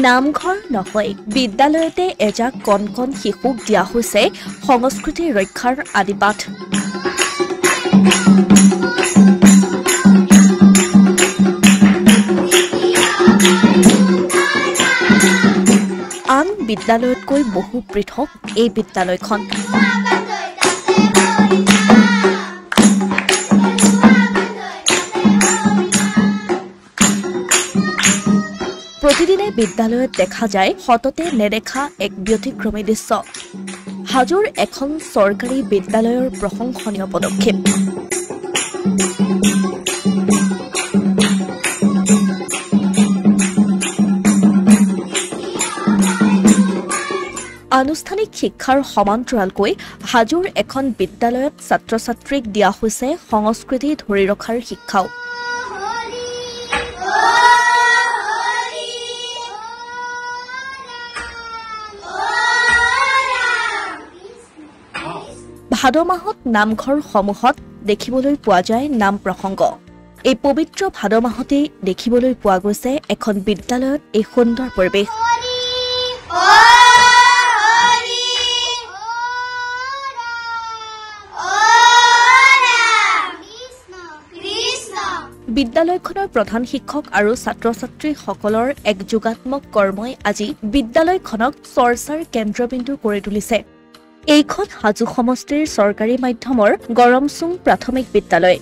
নামঘৰ নহয় বিদ্যালয়তে এজাক কণ কণ শিশুক দিয়া হৈছে সংস্কৃতি ৰক্ষাৰ আদিপাঠ। আন বিদ্যালয়তকৈ বহু পৃথক এই বিদ্যালয়খন। প্ৰতিদিনে বিদ্যালয়ত দেখা যায় সততে নেদেখা এক ব্যতিক্ৰমী দৃশ্য। হাজোৰ এখন চৰকাৰী বিদ্যালয়ৰ প্ৰশংসনীয় পদক্ষেপ। আনুষ্ঠানিক শিক্ষাৰ সমান্তৰালকৈ হাজোৰ এখন বিদ্যালয়ত ছাত্ৰ ছাত্ৰীক দিয়া হৈছে সংস্কৃতি ধৰি ৰখাৰ শিক্ষাও। ভাদ মাহত নামঘৰসমূহত দেখিবলৈ পোৱা যায় নাম প্ৰসংগ। এই পবিত্ৰ ভাদ মাহতেই দেখিবলৈ পোৱা গৈছে এখন বিদ্যালয়ত এই সুন্দৰ পৰিৱেশ। বিদ্যালয়খনৰ প্ৰধান শিক্ষক আৰু ছাত্ৰ ছাত্ৰীসকলৰ এক যোগাত্মক কৰ্মই আজি বিদ্যালয়খনক চৰ্চাৰ কেন্দ্ৰবিন্দু কৰি তুলিছে। এইখন হাজো সমষ্টিৰ চৰকাৰী মাধ্যমৰ গৰমচুং প্ৰাথমিক বিদ্যালয়।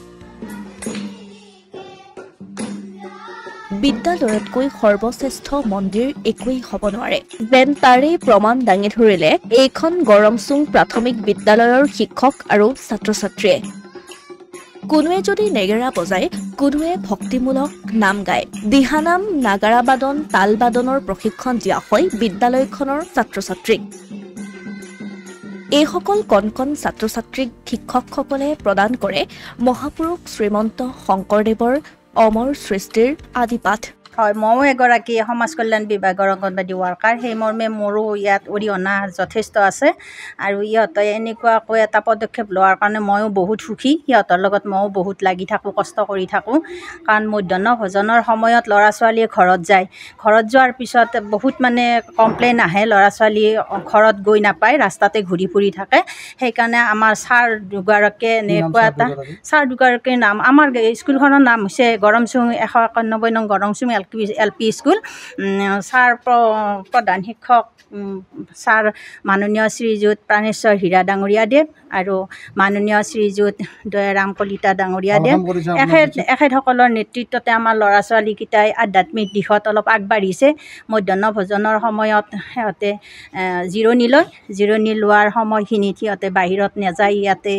বিদ্যালয়তকৈ সৰ্বশ্ৰেষ্ঠ মন্দিৰ একোৱেই হ'ব নোৱাৰে যেন তাৰেই প্ৰমাণ দাঙি ধৰিলে এইখন গৰমচুং প্ৰাথমিক বিদ্যালয়ৰ শিক্ষক আৰু ছাত্ৰ ছাত্ৰীয়ে। কোনোৱে যদি নেগেৰা বজায়, কোনোৱে ভক্তিমূলক নাম গায়। দিহানাম, নাগাৰা বাদন, তাল বাদনৰ প্ৰশিক্ষণ দিয়া হয় বিদ্যালয়খনৰ ছাত্ৰ ছাত্ৰীক। এইসকল কণ কণ ছাত্ৰ ছাত্ৰীক শিক্ষকসকলে প্ৰদান কৰে মহাপুৰুষ শ্ৰীমন্ত শংকৰদেৱৰ অমৰ সৃষ্টিৰ আদিপাঠ। হয়, ময়ো এগৰাকী সমাজ কল্যাণ বিভাগৰ অংগনবাদী ৱাৰ্কাৰ। সেই মৰ্মে মোৰো ইয়াত অৰিহণা যথেষ্ট আছে আৰু ইহঁতে এনেকুৱাকৈ এটা পদক্ষেপ লোৱাৰ কাৰণে ময়ো বহুত সুখী। সিহঁতৰ লগত ময়ো বহুত লাগি থাকোঁ, কষ্ট কৰি থাকোঁ। কাৰণ মধ্যাহ্ন ভোজনৰ সময়ত ল'ৰা ছোৱালীয়ে ঘৰত যায়। ঘৰত যোৱাৰ পিছত বহুত মানে কমপ্লেইন আহে, ল'ৰা ছোৱালী ঘৰত গৈ নাপায়, ৰাস্তাতে ঘূৰি ফুৰি থাকে। সেইকাৰণে আমাৰ ছাৰ দুগৰাকীয়ে এনেকুৱা এটা ছাৰ দুগৰাকীৰ নাম, আমাৰ স্কুলখনৰ নাম হৈছে গৰমচুং 191 নং গৰমচুং LP স্কুল। ছাৰ প্ৰধান শিক্ষক ছাৰ মাননীয় শ্ৰীযুত প্ৰাণেশ্বৰ হীৰা ডাঙৰীয়াদেৱ আৰু মাননীয় শ্ৰীযুত দয়াৰাম কলিতা ডাঙৰীয়াদেৱ, এখেতসকলৰ নেতৃত্বতে আমাৰ ল'ৰা ছোৱালীকেইটাই আধ্যাত্মিক দিশত অলপ আগবাঢ়িছে। মধ্যাহ্ন ভোজনৰ সময়ত সিহঁতে জিৰণি লয়। জিৰণি লোৱাৰ সময়খিনিত সিহঁতে বাহিৰত নাযায়, ইয়াতে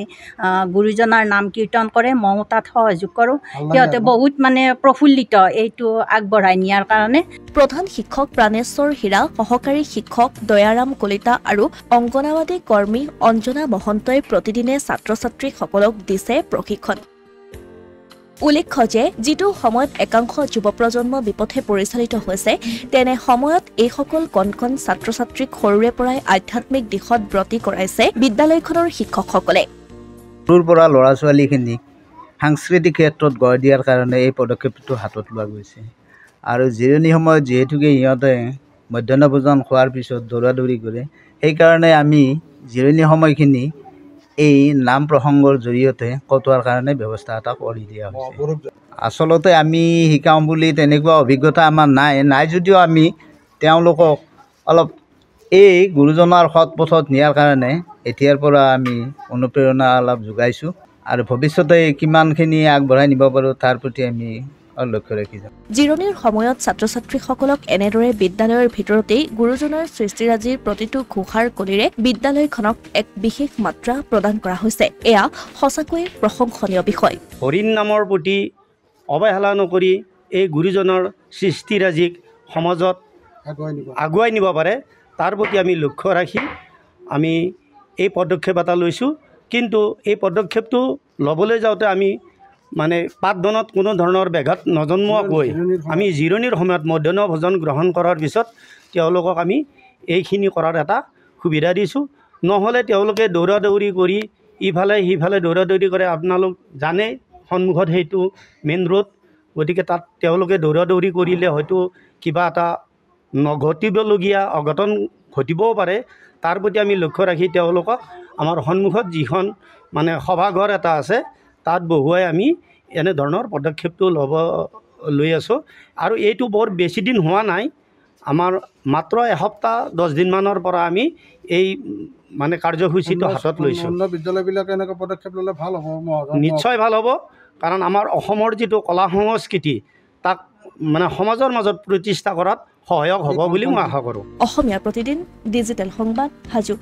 গুৰুজনাৰ নাম কীৰ্তন কৰে। ময়ো তাত সহযোগ কৰোঁ। সিহঁতে বহুত মানে প্ৰফুল্লিত এইটো আগবঢ়াই নিয়াৰ কাৰণে। প্ৰধান শিক্ষক প্ৰাণেশ্বৰ হীৰা, সহকাৰী শিক্ষক দয়াৰাম কলিতা আৰু অংগনাবাদী কৰ্মী অঞ্জনা মহন্তই প্ৰতিদিনে ছাত্ৰ ছাত্ৰীসকলক দিছে প্ৰশিক্ষণ। উল্লেখ্য যে যিটো সময়ত একাংশ যুৱ প্ৰজন্ম বিপথে পৰিচালিত হৈছে, তেনে সময়ত এইসকল কণ কণ ছাত্ৰ ছাত্ৰীক সৰুৰে পৰাই আধ্যাত্মিক দিশত ব্ৰতী কৰাইছে বিদ্যালয়খনৰ শিক্ষকসকলে। সৰুৰ পৰা ল'ৰা ছোৱালীখিনিক সাংস্কৃতিক ক্ষেত্ৰত গঢ় দিয়াৰ কাৰণে এই পদক্ষেপটো হাতত লোৱা গৈছে। আৰু জিৰণি সময়ত যিহেতুকে সিহঁতে মধ্যাহ্ন ভোজন খোৱাৰ পিছত দৌৰা দৌৰি কৰে, সেইকাৰণে আমি জিৰণি সময়খিনি এই নাম প্ৰসংগৰ জৰিয়তে কটোৱাৰ কাৰণে ব্যৱস্থা এটা কৰি দিয়া হৈছে। আচলতে আমি শিকাওঁ বুলি তেনেকুৱা অভিজ্ঞতা আমাৰ নাই যদিও আমি তেওঁলোকক অলপ এই গুৰুজনাৰ সৎ পথত নিয়াৰ কাৰণে এতিয়াৰ পৰা আমি অনুপ্ৰেৰণা অলপ যোগাইছোঁ আৰু ভৱিষ্যতে কিমানখিনি আগবঢ়াই নিব পাৰোঁ তাৰ প্ৰতি আমি লক্ষ্য ৰাখি যাম। জিৰণিৰ সময়ত ছাত্ৰ ছাত্ৰীসকলক এনেদৰে বিদ্যালয়ৰ ভিতৰতেই গুৰুজনাৰ সৃষ্টিৰাজিৰ প্ৰতিটো ঘোষাৰ কলিৰে বিদ্যালয়খনক এক বিশেষ মাত্ৰা প্ৰদান কৰা হৈছে। এয়া সঁচাকৈয়ে প্ৰশংসনীয় বিষয়। হৰিণ নামৰ প্ৰতি অৱহেলা নকৰি এই গুৰুজনৰ সৃষ্টিৰাজিক সমাজত আগুৱাই নিব পাৰে, তাৰ প্ৰতি আমি লক্ষ্য ৰাখি আমি এই পদক্ষেপ এটা লৈছোঁ। কিন্তু এই পদক্ষেপটো ল'বলৈ যাওঁতে আমি মানে পাঠদানত কোনো ধৰণৰ ব্যাঘাত নজন্মোৱাকৈ আমি জিৰণিৰ সময়ত মধ্যাহ্ন ভোজন গ্ৰহণ কৰাৰ পিছত তেওঁলোকক আমি এইখিনি কৰাৰ এটা সুবিধা দিছোঁ। নহ'লে তেওঁলোকে দৌৰা দৌৰি কৰি ইফালে সিফালে দৌৰা দৌৰি কৰে। আপোনালোক জানে সন্মুখত সেইটো মেইন ৰোড, গতিকে তাত তেওঁলোকে দৌৰা দৌৰি কৰিলে হয়তো কিবা এটা নঘটিবলগীয়া অঘটন ঘটিবও পাৰে। তাৰ প্ৰতি আমি লক্ষ্য ৰাখি তেওঁলোকক আমাৰ সন্মুখত যিখন মানে সভাঘৰ এটা আছে তাত বহুৱাই আমি এনেধৰণৰ পদক্ষেপটো লৈ আছোঁ। আৰু এইটো বৰ বেছি দিন হোৱা নাই, আমাৰ মাত্ৰ এসপ্তাহ 10 দিনমানৰ পৰা আমি এই মানে কাৰ্যসূচীটো হাতত লৈছোঁ। বিদ্যালয়বিলাকে এনেকুৱা পদক্ষেপ ল'লে ভাল হ'ব। নিশ্চয় ভাল হ'ব, কাৰণ আমাৰ অসমৰ যিটো কলা সংস্কৃতি তাক মানে সমাজৰ মাজত প্ৰতিষ্ঠা কৰাত সহায়ক হ'ব বুলি মই আশা কৰোঁ। অসমীয়া প্ৰতিদিন ডিজিটেল সংবাদ, হাজো।